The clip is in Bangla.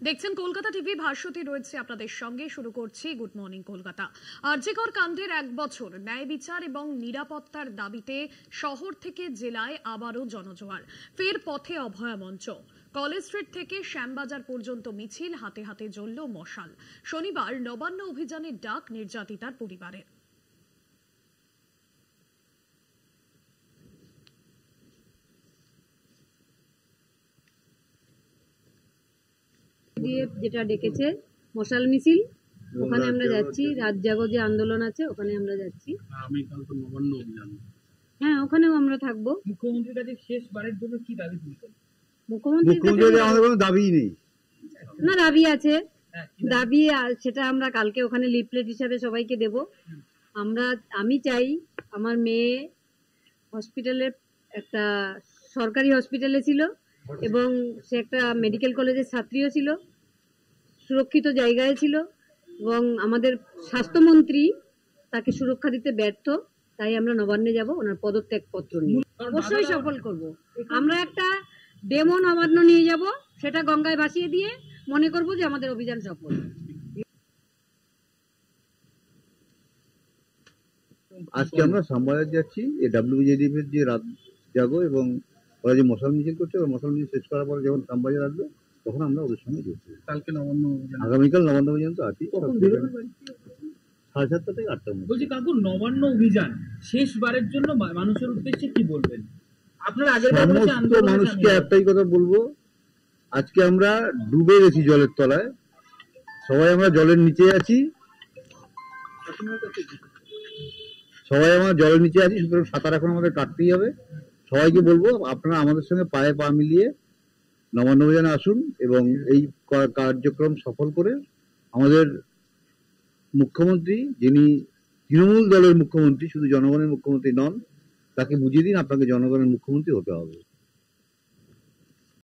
দেখছেন কলকাতা টিভি, ভাস্বতী রয়েছে আপনাদের সঙ্গে। শুরু করছি গুড মর্নিং কলকাতা। আরজিকর কাণ্ডের 1 বছর, ন্যায় বিচার এবং নিরাপত্তার দাবিতে শহর থেকে জেলায় আবারও জনজোয়ার। ফের পথে অভয়া মঞ্চ। কলেজ স্ট্রিট থেকে শ্যামবাজার পর্যন্ত মিছিল, হাতে হাতে জ্বলল মশাল। শনিবার নবান্ন অভিযানের ডাক নির্যাতিতার পরিবারের। যেটা ডেকেছে মশাল মিছিল, ওখানে আমরা যাচ্ছি। রাত জাগো যে আন্দোলন আছে ওখানে আমরা যাচ্ছি। আমি কাল তো নবান্ন অভিযান, হ্যাঁ ওখানেও আমরা থাকবো। মুখ্যমন্ত্রীর কাছে শেষবারের জন্য কি দাবি তুলছেন? মুখ্যমন্ত্রীর আমাদের কোনো দাবি নেই, না দাবি আছে, দাবি সেটা আমরা কালকে ওখানে লিফলেট হিসাবে সবাইকে দেব। আমি চাই আমার মেয়ে হসপিটালে, একটা সরকারি হসপিটালে ছিল এবং সে একটা মেডিকেল কলেজের ছাত্রীও ছিল, সুরক্ষিত জায়গায় ছিল এবং আমাদের স্বাস্থ্যমন্ত্রী তাকে সুরক্ষা দিতে ব্যর্থ। তাই আমরা নবান্নে যাব ওনার পদত্যাগ পত্র নিয়ে। অবশ্যই সফল করব। আমরা একটা ডেমো নবান্ন নিয়ে যাব, সেটা গঙ্গায় ভাসিয়ে দিয়ে মনে করব যে আমাদের অভিযান সফল। আজকে আমরা শ্যামবাজার যাচ্ছি। ডাব্লিউবিজেডিএফ এর যে রাত জাগো এবং ওরা যে মশাল মিছিল করছে, ওরা মশাল মিছিল শেষ করার পরে যখন শ্যামবাজার আসবে তখন আমরা ওদের সঙ্গে যুক্ত। কালকে নবান্ন অভিযান, আগামীকাল নবান্ন অভিযান তো আছি, 7:30 থেকে 8টার মধ্যে। বলছি কাকু, নবান্ন অভিযান শেষবারের জন্য মানুষের উদ্দেশ্যে কি বলবেন? আপনারা আগের সমস্ত মানুষকে একটাই কথা বলবো, আজকে আমরা ডুবে গেছি জলের তলায়, সবাই আমরা জলের নিচে আছি, সুতরাং সাঁতার এখন আমাদের কাটতেই হবে। সবাইকে বলবো আপনারা আমাদের সঙ্গে পায়ে পা মিলিয়ে নবান্ন অভিযানে আসুন এবং এই কার্যক্রম সফল করে আমাদের মুখ্যমন্ত্রী, যিনি তৃণমূল দলের মুখ্যমন্ত্রী, শুধু জনগণের মুখ্যমন্ত্রী নন, তাকে বুঝিয়ে দিন আপনাকে জনগণের মুখ্যমন্ত্রী হতে হবে।